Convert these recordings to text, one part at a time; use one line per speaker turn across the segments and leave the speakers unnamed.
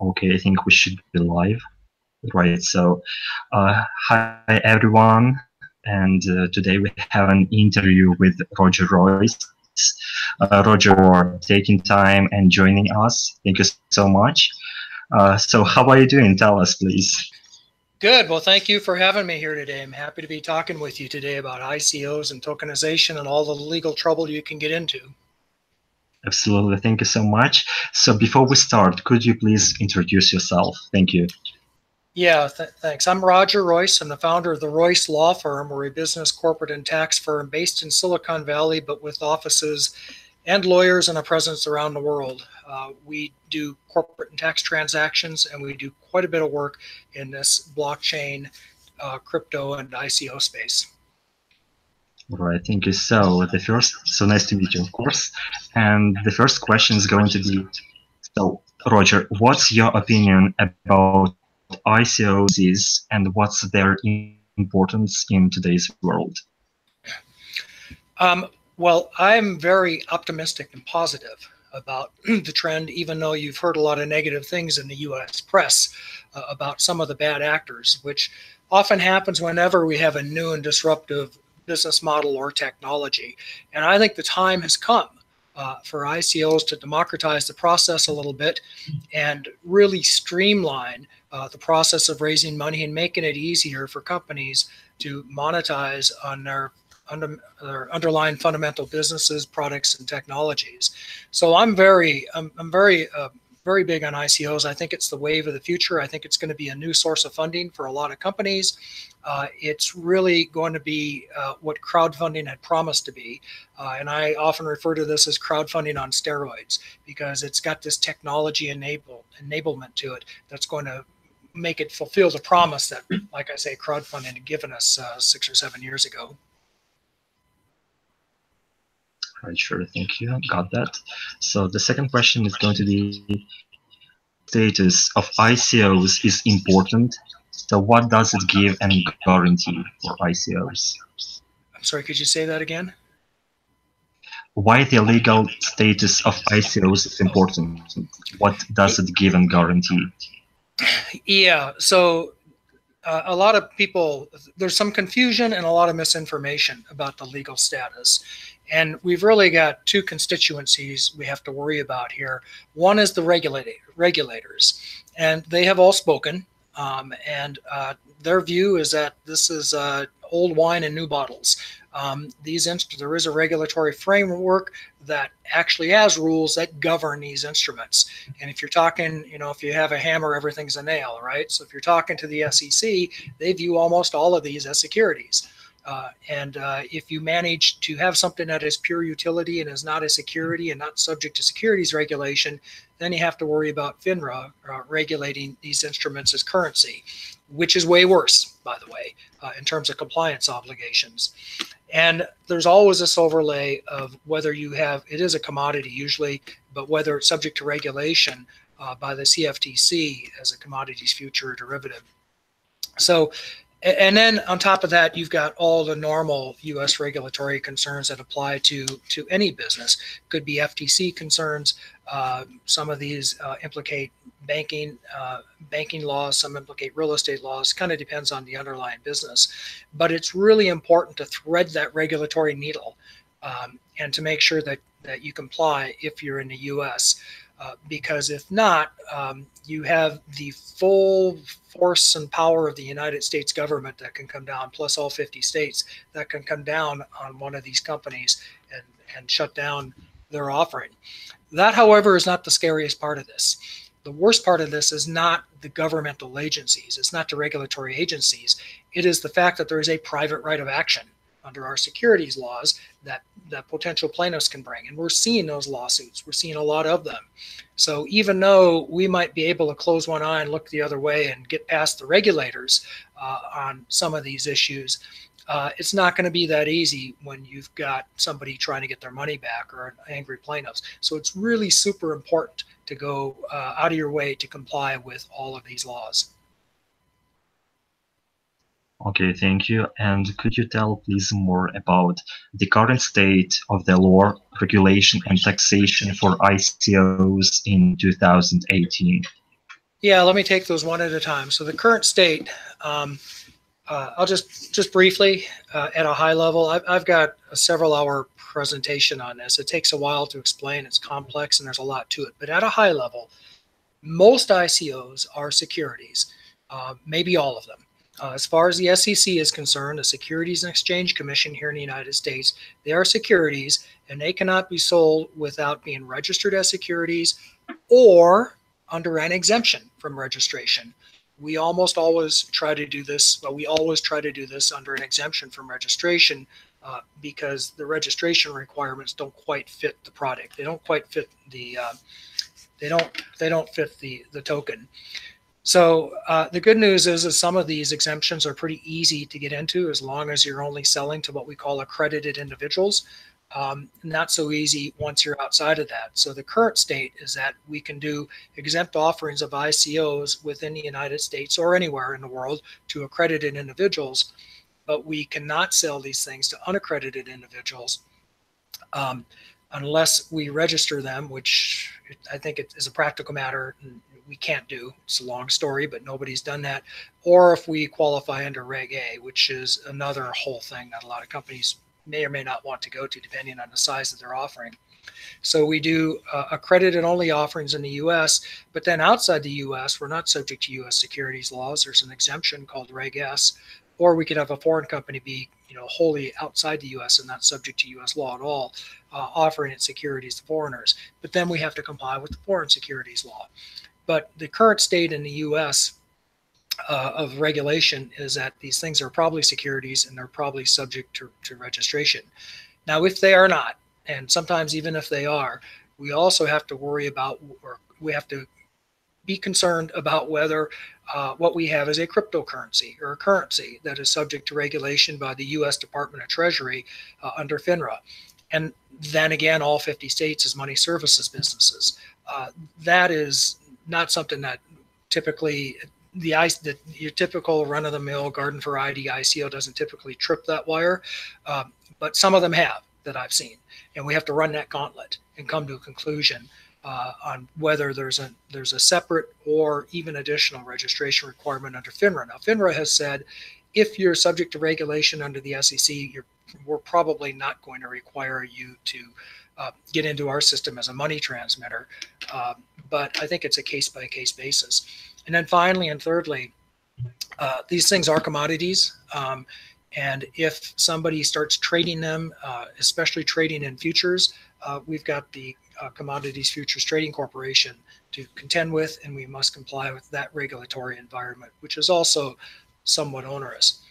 Okay, I think we should be live, right? So, hi everyone, and today we have an interview with Royse. Roger, for taking time and joining us. Thank you so much. So, how are you doing? Tell us, please.
Good. Well, thank you for having me here today. I'm happy to be talking with you today about ICOs and tokenization and all the legal trouble you can get into.
Absolutely. Thank you so much. So, before we start, could you please introduce yourself? Thank you.
Yeah, thanks. I'm Roger Royse. I'm the founder of the Royse Law Firm. We're a business, corporate, and tax firm based in Silicon Valley, but with offices and lawyers and a presence around the world. We do corporate and tax transactions, and we do quite a bit of work in this blockchain, crypto, and ICO space.
All right, thank you. So nice to meet you, of course. And the first question is going to be, so Roger, what's your opinion about ICOs and what's their importance in today's world?
Well, I'm very optimistic and positive about the trend, even though you've heard a lot of negative things in the U.S. press about some of the bad actors, which often happens whenever we have a new and disruptive business model or technology. And I think the time has come for ICOs to democratize the process a little bit and really streamline the process of raising money and making it easier for companies to monetize on their underlying fundamental businesses, products, and technologies. So I'm very big on ICOs. I think it's the wave of the future. I think it's going to be a new source of funding for a lot of companies. It's really going to be what crowdfunding had promised to be. And I often refer to this as crowdfunding on steroids because it's got this technology enablement to it that's going to make it fulfill the promise that, like I say, crowdfunding had given us 6 or 7 years ago.
Right, sure, thank you. Got that. So the second question is going to be, status of ICOs is important. So what does it give and guarantee for ICOs?
I'm sorry, could you say that again?
Why the legal status of ICOs is important? What does it give and guarantee?
Yeah, so a lot of people, there's some confusion and a lot of misinformation about the legal status. And we've really got two constituencies we have to worry about here. One is the regulators, and they have all spoken. And their view is that this is old wine in new bottles. There is a regulatory framework that actually has rules that govern these instruments. And if you're talking, if you have a hammer, everything's a nail, right? So if you're talking to the SEC, they view almost all of these as securities. And if you manage to have something that is pure utility and is not a security and not subject to securities regulation, then you have to worry about FINRA regulating these instruments as currency, which is way worse, by the way, in terms of compliance obligations. And there's always this overlay of whether it is a commodity usually, but whether it's subject to regulation by the CFTC as a commodities future derivative. So, and then on top of that, you've got all the normal U.S. regulatory concerns that apply to any business. Could be FTC concerns. Some of these implicate banking laws. Some implicate real estate laws. Kind of depends on the underlying business. But it's really important to thread that regulatory needle and to make sure that you comply if you're in the U.S. Because if not, you have the full force and power of the United States government that can come down, plus all 50 states that can come down on one of these companies and shut down their offering. That, however, is not the scariest part of this. The worst part of this is not the governmental agencies. It's not the regulatory agencies. It is the fact that there is a private right of action under our securities laws that potential plaintiffs can bring. And we're seeing those lawsuits. We're seeing a lot of them. So even though we might be able to close one eye and look the other way and get past the regulators on some of these issues, it's not going to be that easy when you've got somebody trying to get their money back or angry plaintiffs. So it's really super important to go out of your way to comply with all of these laws.
Okay, thank you. And could you tell please more about the current state of the law, regulation, and taxation for ICOs in 2018?
Yeah, let me take those one at a time. So the current state, I'll just briefly at a high level. I've got a several-hour presentation on this. It takes a while to explain. It's complex and there's a lot to it. But at a high level, most ICOs are securities, maybe all of them. As far as the SEC is concerned, the Securities and Exchange Commission here in the United States, they are securities and they cannot be sold without being registered as securities or under an exemption from registration. We almost always try to do this, but we always try to do this under an exemption from registration because the registration requirements don't quite fit the product. They don't quite fit the they don't fit the token. So the good news is some of these exemptions are pretty easy to get into as long as you're only selling to what we call accredited individuals. Not so easy once you're outside of that. So the current state is that we can do exempt offerings of ICOs within the United States or anywhere in the world to accredited individuals, but we cannot sell these things to unaccredited individuals unless we register them, which I think it is a practical matter. We can't do. It's a long story, but nobody's done that. Or if we qualify under Reg A, which is another whole thing that a lot of companies may or may not want to go to, depending on the size that they're offering. So we do accredited only offerings in the U.S., but then outside the U.S., we're not subject to U.S. securities laws. There's an exemption called Reg S, or we could have a foreign company be, wholly outside the U.S. and not subject to U.S. law at all, offering its securities to foreigners. But then we have to comply with the foreign securities law. But the current state in the U.S. Of regulation is that these things are probably securities and they're probably subject to registration. Now, if they are not, and sometimes even if they are, we also have to worry about, or we have to be concerned about whether what we have is a cryptocurrency or a currency that is subject to regulation by the U.S. Department of Treasury under FINRA. And then again, all 50 states as money services businesses. That is not something that typically your typical run-of-the-mill garden variety ICO doesn't typically trip that wire, but some of them have that I've seen, and we have to run that gauntlet and come to a conclusion on whether there's a separate or even additional registration requirement under FINRA. Now, FINRA has said if you're subject to regulation under the SEC, we're probably not going to require you to get into our system as a money transmitter, but I think it's a case-by-case basis. And then finally and thirdly, these things are commodities. And if somebody starts trading them, especially trading in futures, we've got the Commodities Futures Trading Corporation to contend with, and we must comply with that regulatory environment, which is also somewhat onerous.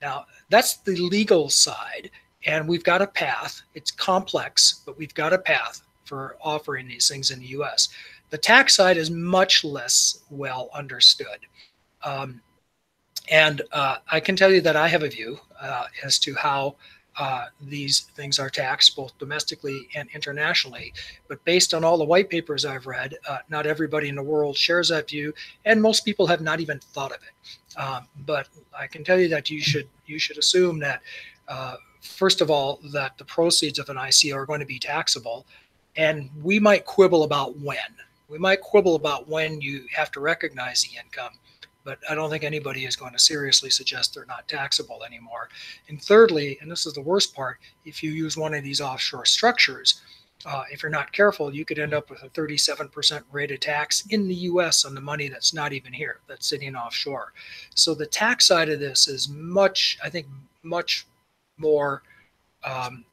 Now, that's the legal side, and we've got a path. It's complex, but we've got a path for offering these things in the U.S. The tax side is much less well understood. And I can tell you that I have a view as to how these things are taxed both domestically and internationally. But based on all the white papers I've read, not everybody in the world shares that view, and most people have not even thought of it. But I can tell you that you should assume that, first of all, that the proceeds of an ICO are going to be taxable, and we might quibble about when. We might quibble about when you have to recognize the income, but I don't think anybody is going to seriously suggest they're not taxable anymore. And thirdly, and this is the worst part, if you use one of these offshore structures, if you're not careful, you could end up with a 37% rate of tax in the U.S. on the money that's not even here, that's sitting offshore. So the tax side of this is much more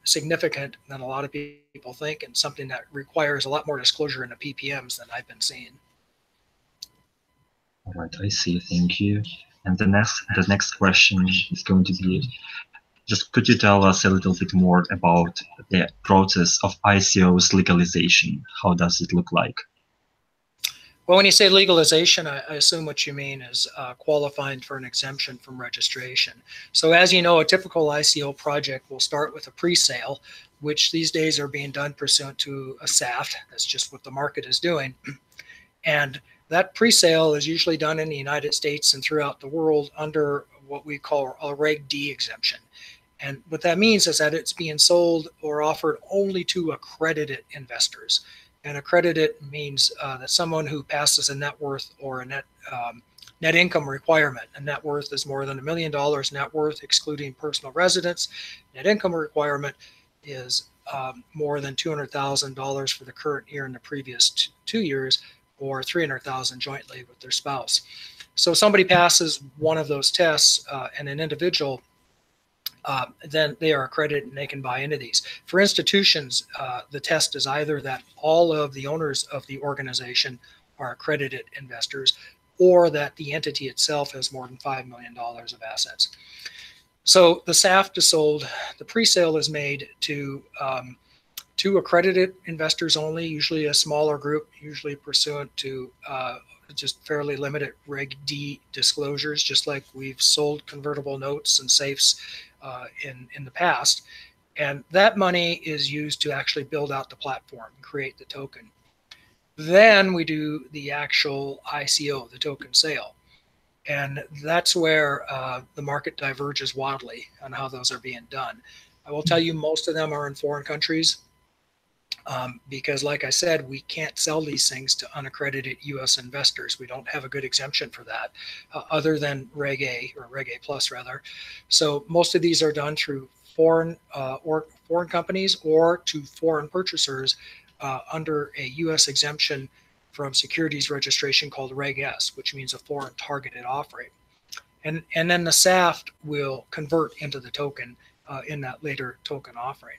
significant than a lot of people think, and something that requires a lot more disclosure in the PPMs than I've been seeing.
All right, I see. Thank you. And the next question is going to be, just could you tell us a little bit more about the process of ICOs legalization? How does it look like?
Well, when you say legalization, I assume what you mean is qualifying for an exemption from registration. So as you know, a typical ICO project will start with a pre-sale, which these days are being done pursuant to a SAFT. That's just what the market is doing. And that pre-sale is usually done in the United States and throughout the world under what we call a Reg D exemption. And what that means is that it's being sold or offered only to accredited investors. And accredited means that someone who passes a net worth or a net income requirement. A net worth is more than $1 million net worth, excluding personal residence. Net income requirement is more than $200,000 for the current year and the previous 2 years, or $300,000 jointly with their spouse. So somebody passes one of those tests, and an individual, then they are accredited and they can buy into these. For institutions, the test is either that all of the owners of the organization are accredited investors, or that the entity itself has more than $5 million of assets. So the SAFT is sold. The pre-sale is made to accredited investors only, usually a smaller group, usually pursuant to just fairly limited Reg D disclosures, just like we've sold convertible notes and safes in the past. And that money is used to actually build out the platform and create the token. Then we do the actual ICO, the token sale. And that's where the market diverges wildly on how those are being done. I will tell you, most of them are in foreign countries. Because like I said, we can't sell these things to unaccredited U.S. investors. We don't have a good exemption for that, other than Reg A, or Reg A plus rather. So most of these are done through foreign companies or to foreign purchasers under a U.S. exemption from securities registration called Reg S, which means a foreign targeted offering. And then the SAFT will convert into the token in that later token offering.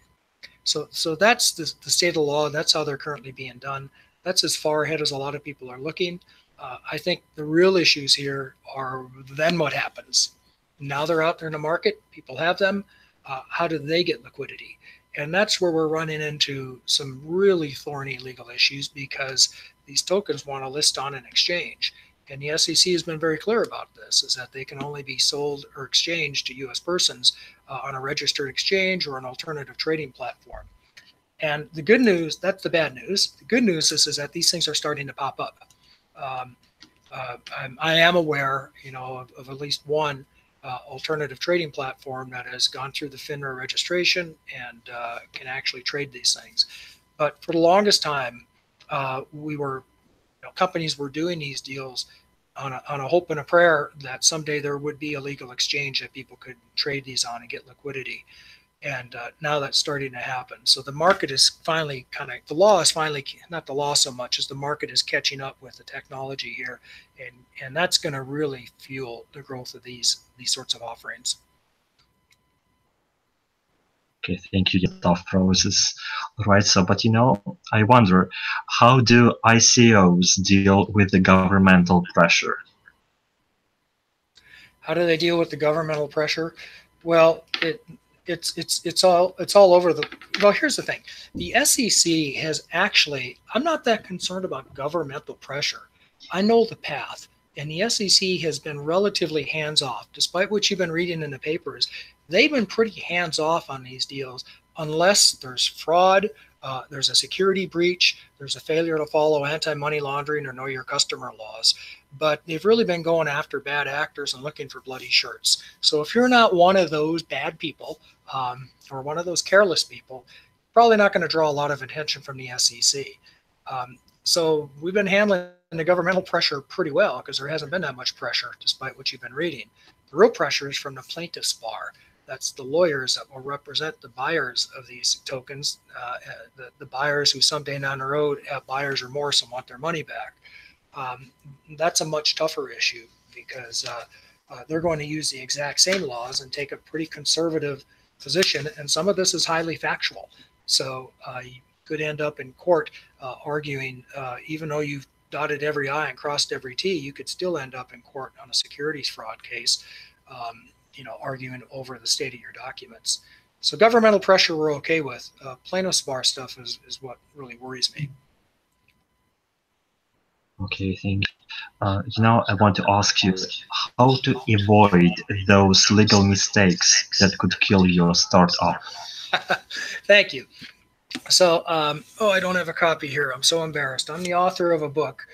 So that's the state of the law. That's how they're currently being done. That's as far ahead as a lot of people are looking. I think the real issues here are then what happens. Now they're out there in the market. People have them. How do they get liquidity? And that's where we're running into some really thorny legal issues, because these tokens want to list on an exchange. And the SEC has been very clear about this, is that they can only be sold or exchanged to U.S. persons on a registered exchange or an alternative trading platform. And the good news, that's the bad news. The good news is that these things are starting to pop up. I am aware, of at least one alternative trading platform that has gone through the FINRA registration and can actually trade these things. But for the longest time, companies were doing these deals on a hope and a prayer that someday there would be a legal exchange that people could trade these on and get liquidity. And now that's starting to happen. So the market is finally the law is finally, not the law so much as the market is catching up with the technology here. And that's going to really fuel the growth of these sorts of offerings.
Okay, thank you, tough process. Right, so, but I wonder, how do ICOs deal with the governmental pressure?
How do they deal with the governmental pressure? Well, it's all over the. Well, here's the thing: the SEC has actually. I'm not that concerned about governmental pressure. I know the path, and the SEC has been relatively hands-off, despite what you've been reading in the papers. They've been pretty hands-off on these deals, unless there's fraud, there's a security breach, there's a failure to follow anti-money laundering or know your customer laws. But they've really been going after bad actors and looking for bloody shirts. So if you're not one of those bad people or one of those careless people, probably not going to draw a lot of attention from the SEC. So we've been handling the governmental pressure pretty well, because there hasn't been that much pressure, despite what you've been reading. The real pressure is from the plaintiff's bar. That's the lawyers that will represent the buyers of these tokens, the buyers who someday down the road have buyer's remorse and want their money back. That's a much tougher issue, because they're going to use the exact same laws and take a pretty conservative position. And some of this is highly factual. So you could end up in court arguing, even though you've dotted every I and crossed every T, you could still end up in court on a securities fraud case, arguing over the state of your documents. So governmental pressure we're okay with. Plaintiff's bar stuff is what really worries me.
Okay, thank you. I want to ask you how to avoid those legal mistakes that could kill your startup.
Thank you. So, I don't have a copy here. I'm so embarrassed. I'm the author of a book.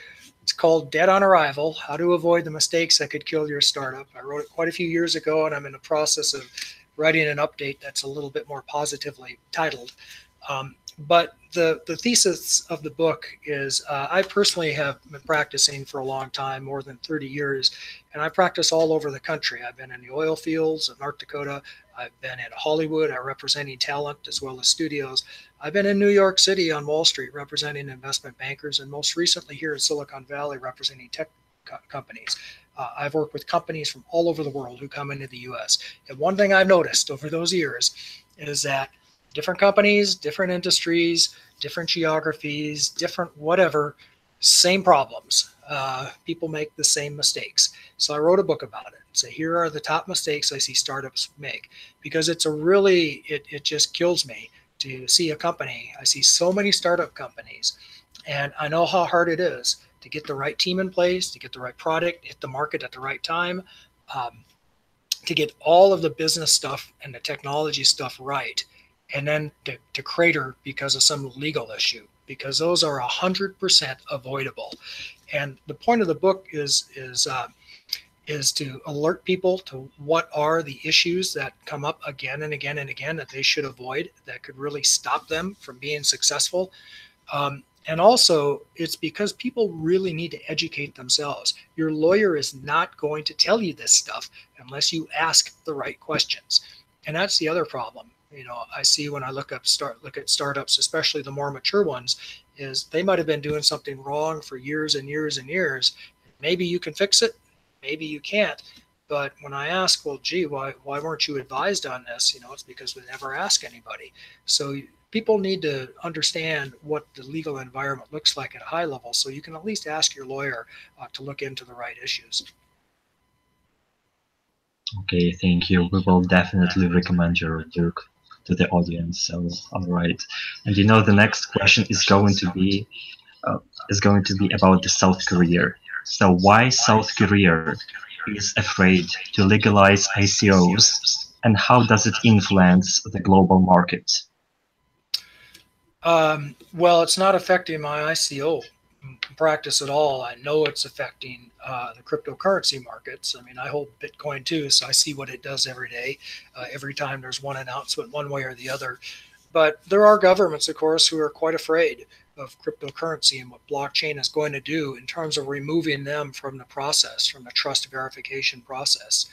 It's called Dead on Arrival: How to Avoid the Mistakes That Could Kill Your Startup. I wrote it quite a few years ago, and I'm in the process of writing an update that's a little bit more positively titled. But the thesis of the book is I personally have been practicing for a long time, more than 30 years, and I practice all over the country. I've been in the oil fields of North Dakota. I've been in Hollywood representing talent as well as studios. I've been in New York City on Wall Street representing investment bankers, and most recently here in Silicon Valley representing tech companies. I've worked with companies from all over the world who come into the US. And one thing I've noticed over those years is that different companies, different industries, different geographies, different whatever, same problems. People make the same mistakes. So I wrote a book about it. So here are the top mistakes I see startups make, because it's a really, it just kills me to see a company. I see so many startup companies, and I know how hard it is to get the right team in place, to get the right product, hit the market at the right time, um, to get all of the business stuff and the technology stuff right, and then to crater because of some legal issue, because those are 100% avoidable. And the point of the book is to alert people to what are the issues that come up again and again and again that they should avoid, that could really stop them from being successful. And also, it's because people really need to educate themselves. Your lawyer is not going to tell you this stuff unless you ask the right questions. And that's the other problem. I see when I look at startups, especially the more mature ones, is they might have been doing something wrong for years and years and years. Maybe you can fix it, maybe you can't. But when I ask, well, gee, why weren't you advised on this? It's because we never ask anybody. So people need to understand what the legal environment looks like at a high level, so you can at least ask your lawyer to look into the right issues.
Okay, thank you. We will definitely recommend your book to the audience. So, all right. And the next question is going to be about the South Korea. So, why South Korea is afraid to legalize ICOs, and how does it influence the global market?
Well, it's not affecting my ICO practice at all. I know it's affecting the cryptocurrency markets. I mean, I hold Bitcoin too, so I see what it does every day. Every time there's one announcement, one way or the other. But there are governments, of course, who are quite afraid of cryptocurrency and what blockchain is going to do in terms of removing them from the process, from the trust verification process.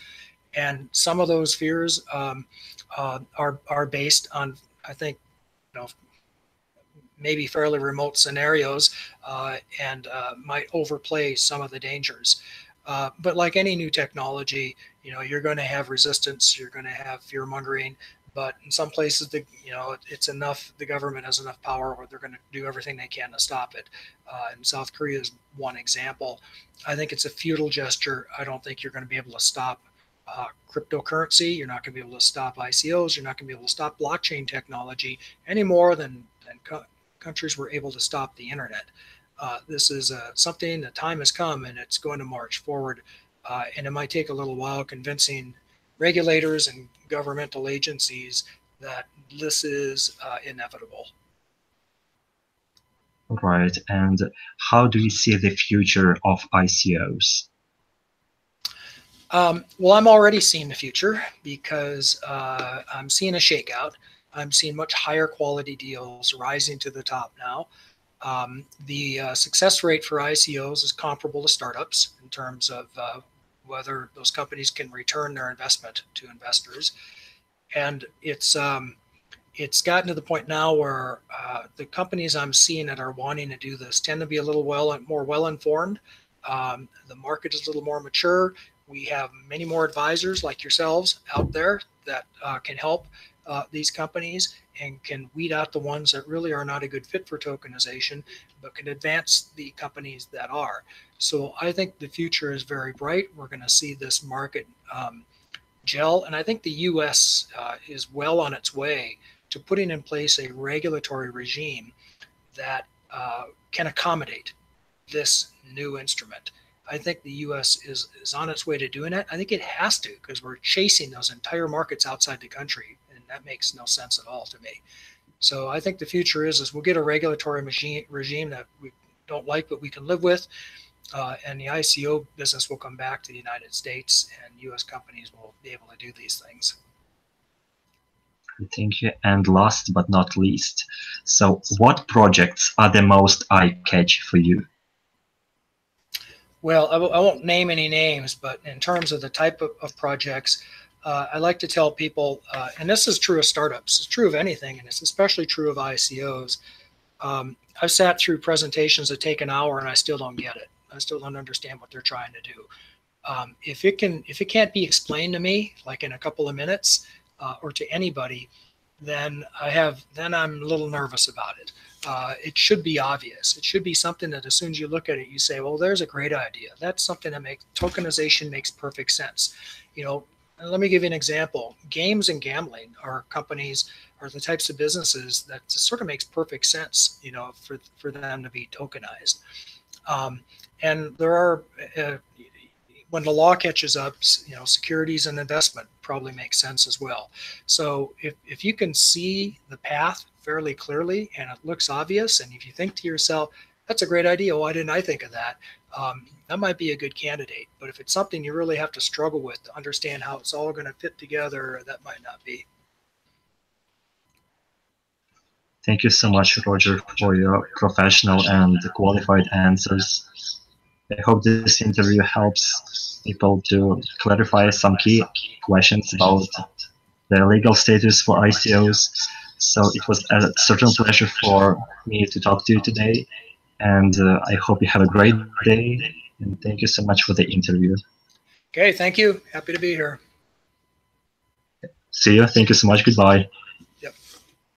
And some of those fears are based on, I think, maybe fairly remote scenarios, and might overplay some of the dangers. But like any new technology, you're going to have resistance, you're going to have fear mongering. But in some places, it's enough. The government has enough power where they're going to do everything they can to stop it. And South Korea is one example. I think it's a futile gesture. I don't think you're going to be able to stop cryptocurrency. You're not going to be able to stop ICOs. You're not going to be able to stop blockchain technology any more than countries were able to stop the internet. This is something, the time has come, and it's going to march forward. And it might take a little while convincing regulators and governmental agencies that this is inevitable.
Right. And how do you see the future of ICOs?
Well, I'm already seeing the future because I'm seeing a shakeout. I'm seeing much higher quality deals rising to the top now. The success rate for ICOs is comparable to startups in terms of whether those companies can return their investment to investors. And it's gotten to the point now where the companies I'm seeing that are wanting to do this tend to be a little more well-informed. The market is a little more mature. We have many more advisors like yourselves out there that can help these companies and can weed out the ones that really are not a good fit for tokenization, but can advance the companies that are. So I think the future is very bright. We're going to see this market gel, and I think the U.S. Is well on its way to putting in place a regulatory regime that can accommodate this new instrument. I think the U.S. is on its way to doing that. I think it has to, because we're chasing those entire markets outside the country, and that makes no sense at all to me. So I think the future is we'll get a regulatory regime that we don't like, but we can live with, and the ICO business will come back to the United States, and U.S. companies will be able to do these things.
Thank you. And last but not least, so what projects are the most eye-catchy for you?
Well, I won't name any names, but in terms of the type of projects, I like to tell people, and this is true of startups, it's true of anything, and it's especially true of ICOs. I've sat through presentations that take an hour and I still don't get it. I still don't understand what they're trying to do. If it can't be explained to me, like in a couple of minutes, or to anybody, then I'm a little nervous about it. It should be obvious. It should be something that as soon as you look at it, you say, well, there's a great idea. That's something that makes tokenization makes perfect sense. You know, let me give you an example. Games and gambling are companies, are the types of businesses that sort of makes perfect sense, you know, for them to be tokenized. And there are, when the law catches up, you know, securities and investment probably makes sense as well. So if you can see the path fairly clearly and it looks obvious, and if you think to yourself, that's a great idea, why didn't I think of that? That might be a good candidate. But if it's something you really have to struggle with to understand how it's all going to fit together, that might not be.
Thank you so much, Roger, for your professional and qualified answers. I hope this interview helps people to clarify some key questions about the legal status for ICOs. So it was a certain pleasure for me to talk to you today, and I hope you have a great day, and thank you so much for the interview.
Okay, thank you. Happy to be here.
See you. Thank you so much. Goodbye.